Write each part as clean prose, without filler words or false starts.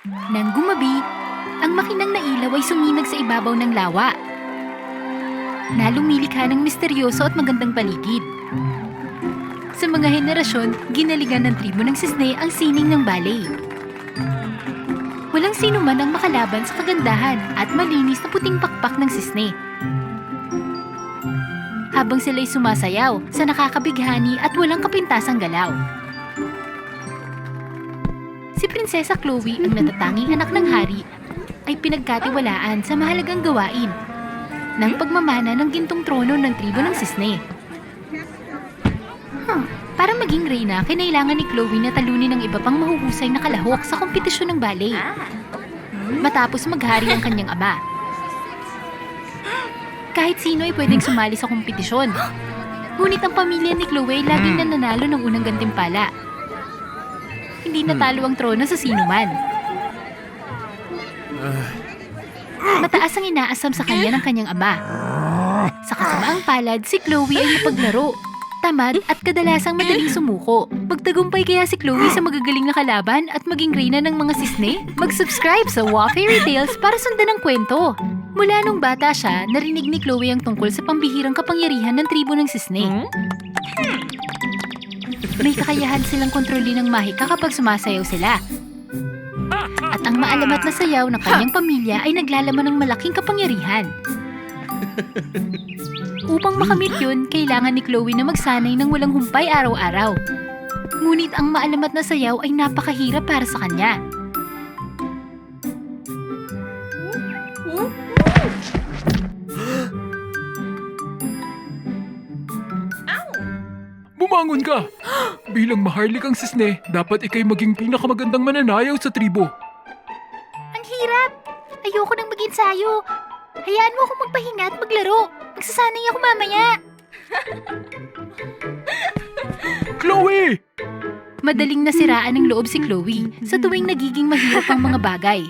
Nang gumabi, ang makinang na ilaw ay suminag sa ibabaw ng lawa na lumilikha ng misteryoso at magandang paligid. Sa mga henerasyon, ginalingan ng tribo ng Sisne ang sining ng baley. Walang sino man ang makalaban sa kagandahan at malinis na puting pakpak ng Sisne. Habang sila'y sumasayaw sa nakakabighani at walang kapintasang galaw. Si Prinsesa Chloe, ang natatanging anak ng hari, ay pinagkatiwalaan sa mahalagang gawain ng pagmamana ng gintong trono ng tribo ng Sisne. Para maging reyna, kinailangan ni Chloe na talunin ng iba pang mahuhusay na kalahok sa kompetisyon ng ballet. Matapos maghari ang kanyang ama. Kahit sino ay pwedeng sumali sa kompetisyon. Ngunit ang pamilya ni Chloe ay laging nananalo ng unang gantimpala. Hindi natalo ang trono sa sino man. Mataas ang inaasam sa kanya ng kanyang ama. Sa kasamaang palad, si Chloe ay napaglaro, tamad at kadalasang madaling sumuko. Magtagumpay kaya si Chloe sa magagaling na kalaban at maging reyna ng mga Sisne? Mag-subscribe sa Wow Fairy Tales para sundan ang kwento. Mula nung bata siya, narinig ni Chloe ang tungkol sa pambihirang kapangyarihan ng tribo ng Sisne. May kakayahan silang kontrolin ng mahika kapag sumasayaw sila. At ang maalamat na sayaw ng kanyang pamilya ay naglalaman ng malaking kapangyarihan. Upang makamit yun, kailangan ni Chloe na magsanay ng walang humpay araw-araw. Ngunit ang maalamat na sayaw ay napakahirap para sa kanya. Bumangon ka! Bilang maharlikang Sisne, dapat ikay maging pinakamagandang mananayaw sa tribo. Ang hirap! Ayoko nang mag-ensayo. Hayaan mo akong magpahinga at maglaro. Magsasanay ako mamaya. Chloe! Madaling nasiraan ng loob si Chloe sa tuwing nagiging mahirap ang mga bagay.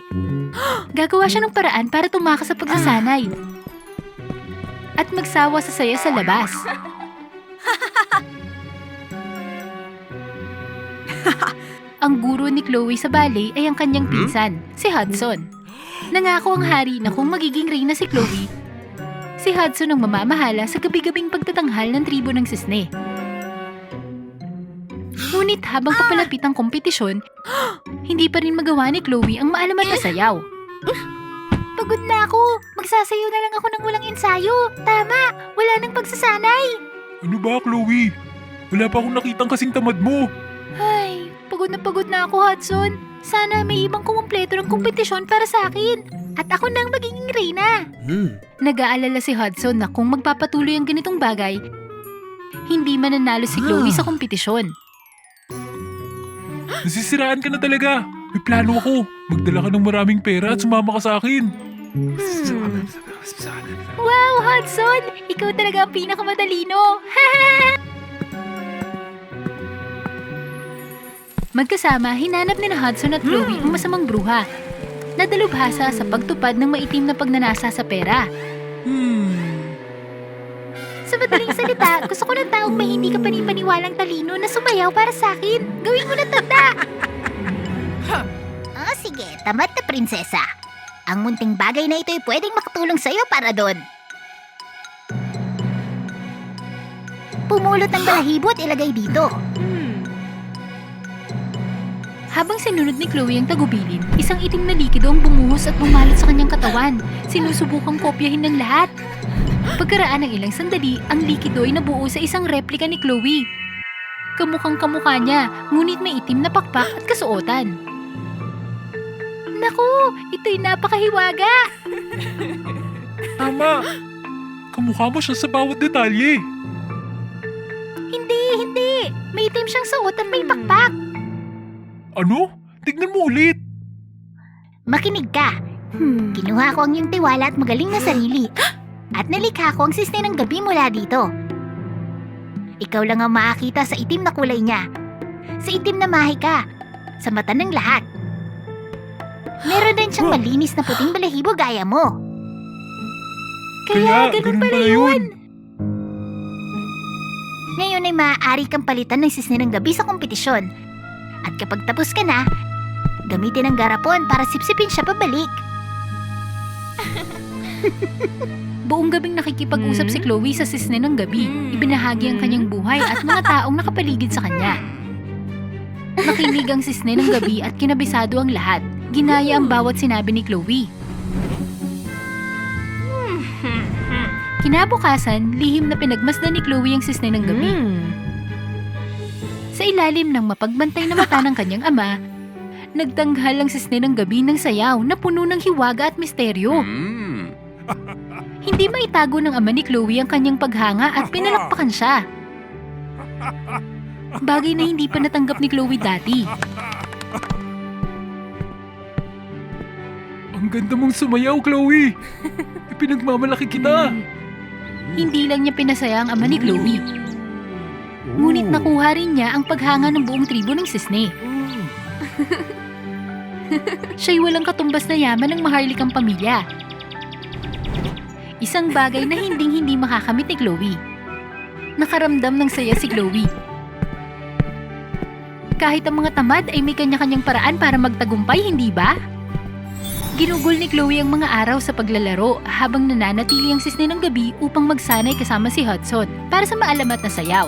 Gagawa siya ng paraan para tumakas sa pagsasanay. At magsawa sa saya sa labas. Ang guro ni Chloe sa ballet ay ang kanyang pinsan, si Hudson. Nangako ang hari na kung magiging reyna si Chloe, si Hudson ang mamamahala sa gabi-gabing pagtatanghal ng tribo ng Sisne. Ngunit habang papalapit ang kompetisyon, hindi pa rin magawa ni Chloe ang maalamat na sayaw. Pagod na ako. Magsasayaw na lang ako ng walang ensayo. Tama, wala nang pagsasanay. Ano ba, Chloe? Wala pa akong nakitang kasing tamad mo. Ay, pagod na ako, Hudson. Sana may ibang kumumpleto ng kompetisyon para sa akin. At ako nang magiging reyna. Nag-aalala si Hudson na kung magpapatuloy ang ganitong bagay, hindi mananalo si Chloe sa kompetisyon. Nasisiraan ka na talaga. May plano ako. Magdala ka ng maraming pera at sumama ka sa akin. Wow, Hudson! Ikaw talaga ang pinakamatalino! Magkasama, hinanap ni Hudson at Chloe ang masamang bruha na dalubhasa sa pagtupad ng maitim na pagnanasa sa pera. Sa madaling salita, gusto ko ng taong may hindi ka panipaniwalang talino na sumayaw para sa akin. Gawin mo na tanda! Sige, tamad na prinsesa. Ang munting bagay na ito ay pwedeng makatulong sa'yo para doon. Pumulot ng balahibo at ilagay dito. Habang sinunod ni Chloe ang tagubilin, isang itim na likido ang bumuhos at bumalot sa kanyang katawan. Sinusubukang kopyahin ng lahat. Pagkaraan ng ilang sandali, ang likido ay nabuo sa isang replika ni Chloe. Kamukhang kamukha niya, ngunit may itim na pakpak at kasuotan. Naku, ito'y napakahiwaga! Tama! Kamukha mo siya sa bawat detalye. Hindi! May itim siyang suot at may pakpak. Ano? Tignan mo ulit. Makinig ka. Kinuha ko ang iyong tiwala at magaling na sarili. At nalikha ko ang Sisne ng gabi mula dito. Ikaw lang ang makakita sa itim na kulay niya. Sa itim na mahika. Sa mata ng lahat. Meron din siyang malinis na puting balahibo gaya mo. Kaya ganun pala yun. Ngayon ay maaari kang palitan ng Sisne ng gabi sa kompetisyon. At kapag tapos ka na, Gamitin ang garapon para sipsipin siya pabalik. Buong gabing nakikipag-usap si Chloe sa sisne ng gabi. Ibinahagi ang kanyang buhay at mga taong nakapaligid sa kanya. Nakinig ang sisne ng gabi at kinabisado ang lahat. Ginaya ang bawat sinabi ni Chloe. Kinabukasan, lihim na pinagmasdan ni Chloe ang sisne ng gabi. Sa ilalim ng mapagbantay na mata ng kanyang ama, nagtanghal ang sisne ng gabi ng sayaw na puno ng hiwaga at misteryo. Hindi maitago ng ama ni Chloe ang kanyang paghanga at pinalakpakan siya. Bagay na hindi pa natanggap ni Chloe dati. Ang ganda mong sumayaw, Chloe! Ipinagmamalaki kita! Hindi lang niya pinasaya ang ama ni Chloe. Ngunit nakuha rin niya ang paghanga ng buong tribo ng sisne. Siya'y walang katumbas na yaman ng maharlikang pamilya. Isang bagay na hinding-hindi makakamit ni Chloe. Nakaramdam ng saya si Chloe. Kahit ang mga tamad ay may kanya-kanyang paraan para magtagumpay, hindi ba? Ginugol ni Chloe ang mga araw sa paglalaro habang nananatili ang sisne ng gabi upang magsanay kasama si Hudson para sa maalamat na sayaw.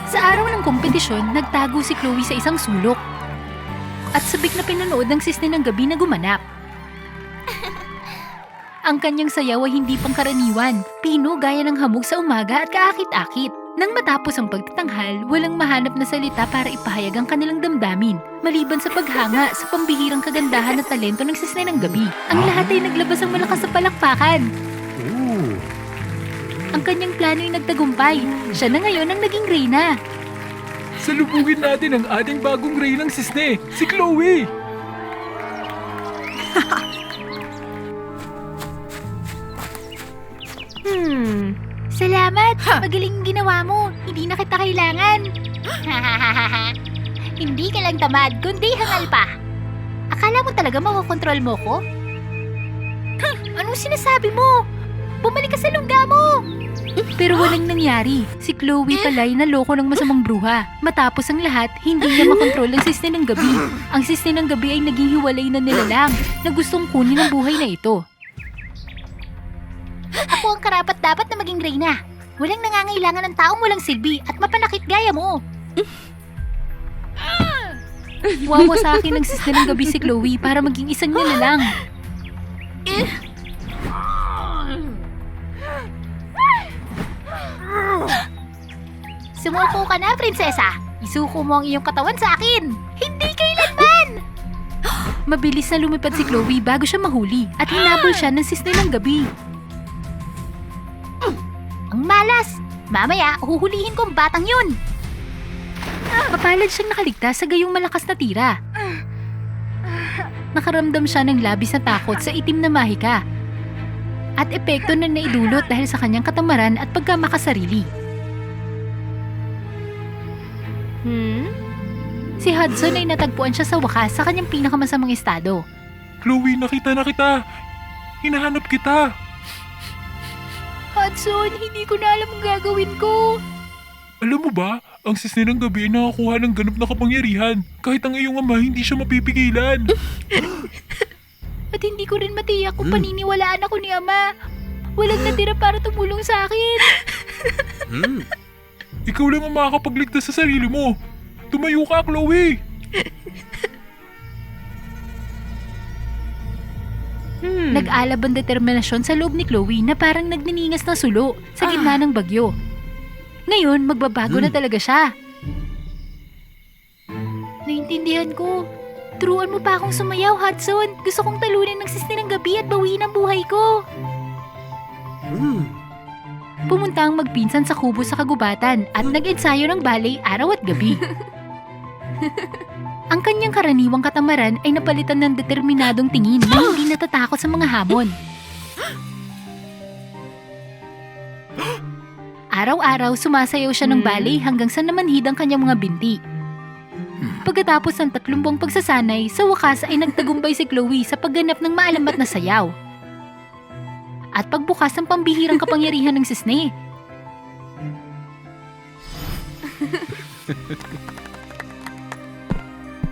Sa araw ng kompetisyon, nagtago si Chloe sa isang sulok at sabik na pinanood ng sisne ng gabi na gumanap. Ang kanyang sayaw ay hindi pangkaraniwan, pino gaya ng hamog sa umaga at kaakit-akit. Nang matapos ang pagtatanghal, walang mahanap na salita para ipahayag ang kanilang damdamin, maliban sa paghanga sa pambihirang kagandahan at talento ng sisne ng gabi. Ang lahat ay naglabas ang malakas sa palakpakan. Ang kanyang plano ay nagtagumpay. Siya na ngayon ang naging reyna. Salubungin natin ang ating bagong reynang sisne, si Chloe! Salamat! Magaling ginawa mo. Hindi na kita kailangan. Hindi ka lang tamad, kundi hangal pa. Akala mo talaga makokontrol mo ko? Anong sinasabi mo? Bumalik ka sa lungga mo! Pero walang nangyari. Si Chloe pala'y naloko ng masamang bruha. Matapos ang lahat, hindi niya makontrol ang sisne ng gabi. Ang sisne ng gabi ay naging hiwalay na nilalang na gustong kunin ang buhay na ito. Ako ang karapat-dapat na maging reyna. Walang nangangailangan ng taong walang silbi at mapanakit gaya mo. Wawa sa akin ang sisne ng gabi si Chloe para maging isang nilalang. Sumuko ka na, prinsesa. Isuko mo ang iyong katawan sa akin. Hindi kailanman! Mabilis na lumipad si Chloe bago siya mahuli at hinabol siya ng sisne ng gabi. Ang malas! Mamaya, uhuhulihin ko ang batang yun! Mapalad siyang nakaligtas sa gayong malakas na tira. Nakaramdam siya ng labis na takot sa itim na mahika at epekto na naidulot dahil sa kanyang katamaran at pagkamakasarili. Si Hudson ay natagpuan siya sa wakas sa kanyang pinakamasamang estado. Chloe, nakita na kita! Hinahanap kita! Hudson, hindi ko na alam ang gagawin ko. Alam mo ba, ang sisne ng gabi ay nakakuha ng ganap na kapangyarihan. Kahit ang iyong ama, hindi siya mapipigilan. At hindi ko rin matiyak kung paniniwalaan ako ni Ama. Walang natira para tumulong sa akin. Ikaw lang ang makakapagligtas sa sarili mo. Tumayo ka, Chloe! Nag-alab ang determinasyon sa loob ni Chloe na parang nagniningas na sulo sa gitna ng bagyo. Ngayon, magbabago na talaga siya. Naintindihan ko. Turuan mo pa akong sumayaw, Hudson. Gusto kong talunin ng sisne ng gabi at bawiin ang buhay ko. Pumunta ang magpinsan sa kubo sa kagubatan at nag-ensayo ng ballet araw at gabi. Ang kanyang karaniwang katamaran ay napalitan ng determinadong tingin na hindi natatakot sa mga hamon. Araw-araw sumasayaw siya ng ballet hanggang sa namanhid ang kanyang mga binti. Pagkatapos ng 30 buwang pagsasanay, sa wakas ay nagtagumpay si Chloe sa pagganap ng maalamat na sayaw. At pagbukas ng pambihirang kapangyarihan ng sisne.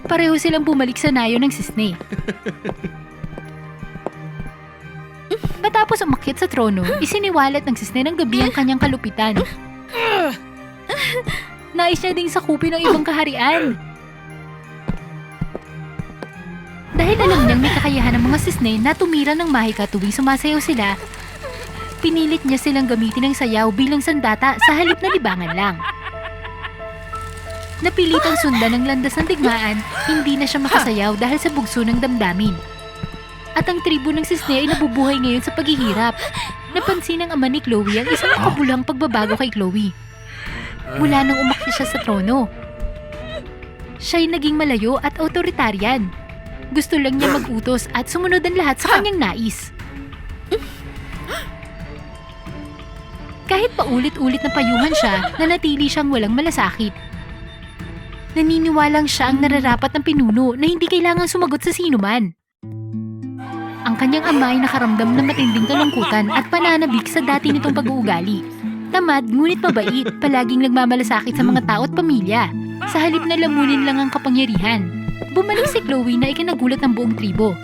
Pareho silang bumalik sa nayo ng sisne. Matapos umakyat sa trono, isiniwalat ng sisne ng gabi ang kanyang kalupitan. Nais niya ding sakupin ang ibang kaharian. Dahil alam niyang may kakayahan ng mga sisne na tumira ng mahika tuwing sumasayaw sila, pinilit niya silang gamitin ang sayaw bilang sandata sa halip na libangan lang. Napilitang sundan ng landas ng digmaan, hindi na siya makasayaw dahil sa bugso ng damdamin. At ang tribo ng sisne ay nabubuhay ngayon sa paghihirap. Napansin ng ama ni Chloe ang isang makabuluhang pagbabago kay Chloe. Mula nang umakyat siya sa trono, siya'y naging malayo at autoritaryan. Gusto lang niya mag-utos at sumunod ang lahat sa kanyang nais. Kahit paulit-ulit na payuhan siya, nanatili siyang walang malasakit. Naniniwalang siya ang nararapat ng pinuno na hindi kailangang sumagot sa sinuman. Ang kanyang ama ay nakaramdam ng matinding kalungkutan at pananabik sa dati nitong pag-uugali. Tamad, ngunit mabait, palaging nagmamalasakit sa mga tao at pamilya. Sa halip na lamunin lang ang kapangyarihan. Bumalik si Chloe na ikinagulat ng buong tribo.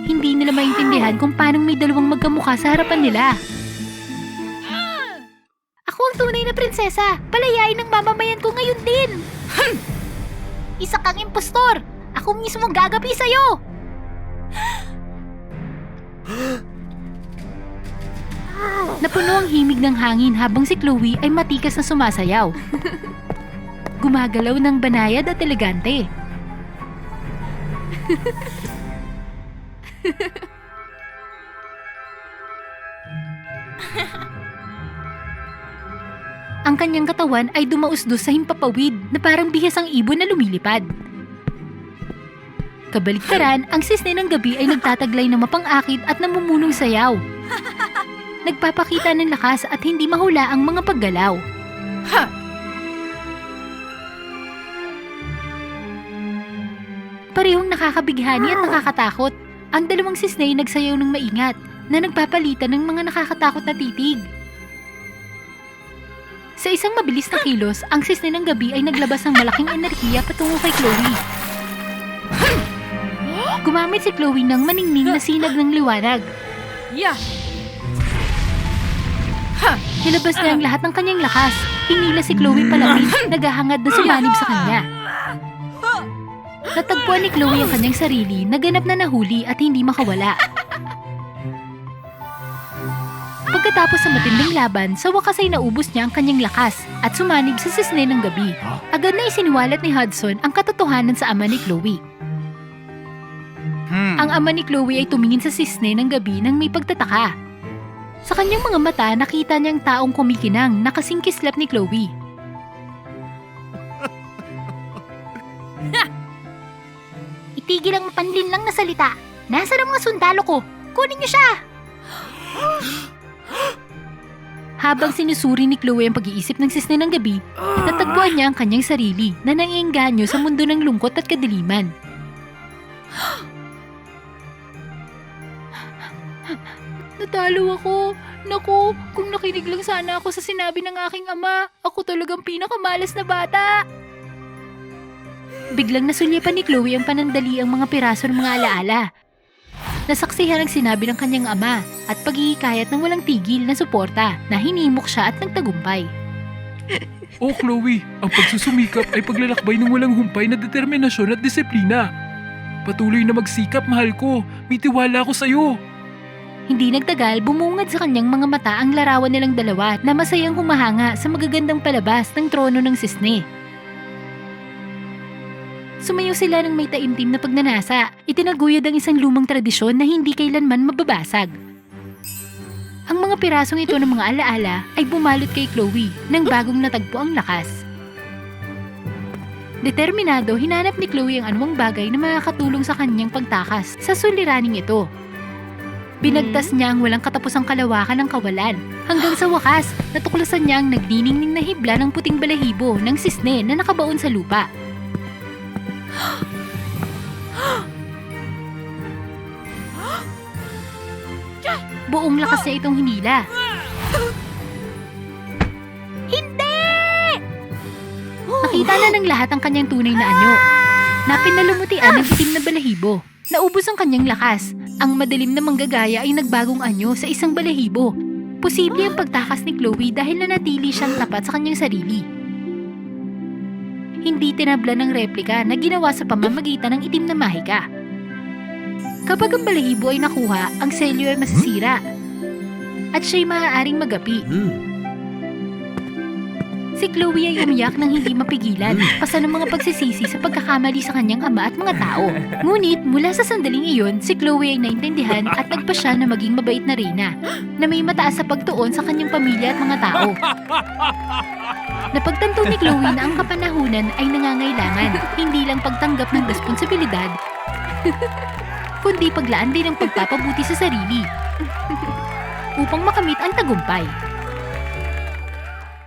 Hindi nila maintindihan kung paanong may dalawang magkamukha sa harapan nila. Ako ang tunay na prinsesa. Palayain ng mamamayan ko ngayon din. Isa kang impostor. Ako mismo gagapi sa'yo. Napuno ang himig ng hangin habang si Chloe ay matikas na sumasayaw. Gumagalaw ng banayad at elegante. Ang kanyang katawan ay dumausdos sa himpapawid na parang bihas ang ibon na lumilipad. Kabaliktaran, ang sisne ng gabi ay nagtataglay ng mapang-akit at namumunong sayaw. Nagpapakita ng lakas at hindi mahula ang mga paggalaw. Parehong nakakabighani at nakakatakot. Ang dalawang sisne ay nagsayaw ng maingat na nagpapalitan ng mga nakakatakot na titig. Sa isang mabilis na kilos, ang sisne ng gabi ay naglabas ng malaking enerhiya patungo kay Chloe. Gumamit si Chloe ng maningning na sinag ng liwanag. Nilabas niya ang lahat ng kanyang lakas. Hinila si Chloe palapit, naghahangad na sumanib sa kanya. Natagpuan ni Chloe ang kanyang sarili na ganap na nahuli at hindi makawala. Pagkatapos sa matinding laban, sa wakas ay naubos niya ang kanyang lakas at sumanib sa sisne ng gabi. Agad na isiniwalat ni Hudson ang katotohanan sa ama ni Chloe. Ang ama ni Chloe ay tumingin sa sisne ng gabi nang may pagtataka. Sa kanyang mga mata, nakita niya ang taong kumikinang na kasing kislap ni Chloe. Itigil ang mapanlin lang na salita. Nasaan ang mga sundalo ko? Kunin niyo siya! Habang sinusuri ni Chloe ang pag-iisip ng sisne ng gabi, natagpuan niya ang kanyang sarili na nangingganyo sa mundo ng lungkot at kadiliman. Natalo ako. Naku, kung nakinig lang sana ako sa sinabi ng aking ama, ako talagang pinakamalas na bata. Biglang nasulyapan ni Chloe ang panandali ang mga piraso ng mga alaala. Nasaksihan ang sinabi ng kanyang ama at paghihikayat ng walang tigil na suporta na hinimok siya at nagtagumpay. Oh Chloe, ang pagsusumikap ay paglalakbay ng walang humpay na determinasyon at disiplina. Patuloy na magsikap, mahal ko. May tiwala ako sa'yo. Hindi nagtagal, bumungad sa kanyang mga mata ang larawan nilang dalawa na masayang humahanga sa magagandang palabas ng trono ng sisne. Sumayaw sila ng may taimtim na pagnanasa. Itinaguyod ang isang lumang tradisyon na hindi kailanman mababasag. Ang mga pirasong ito ng mga alaala ay bumalot kay Chloe nang bagong natagpo ang lakas. Determinado, hinanap ni Chloe ang anumang bagay na makakatulong sa kanyang pagtakas sa suliraning ito. Binagtas niya ang walang katapusang kalawakan ng kawalan. Hanggang sa wakas, natuklasan niya ang nagniningning na hibla ng puting balahibo ng sisne na nakabaon sa lupa. Buong lakas niya itong hinila. Hindi! Nakita na ng lahat ang kanyang tunay na anyo. na pinalumutian ng itim na balahibo. Naubos ang kanyang lakas. Ang madilim na manggagaya ay nagbagong anyo sa isang balahibo. Posible ang pagtakas ni Chloe dahil nanatili siyang tapat sa kanyang sarili. Hindi tinabla ng replika na ginawa sa pamamagitan ng itim na mahika. Kapag ang balahibo ay nakuha, ang selyo ay masisira at siya'y maaaring magapi. Si Chloe ay umiyak nang hindi mapigilan, pasan ng mga pagsisisi sa pagkakamali sa kanyang ama at mga tao. Ngunit mula sa sandaling iyon, si Chloe ay naintindihan at nagpasya na maging mabait na reyna, na may mataas sa pagtuon sa kanyang pamilya at mga tao. Napagtanto ni Chloe na ang kapanahunan ay nangangailangan, hindi lang pagtanggap ng responsibilidad, kundi paglaan din ng pagpapabuti sa sarili upang makamit ang tagumpay.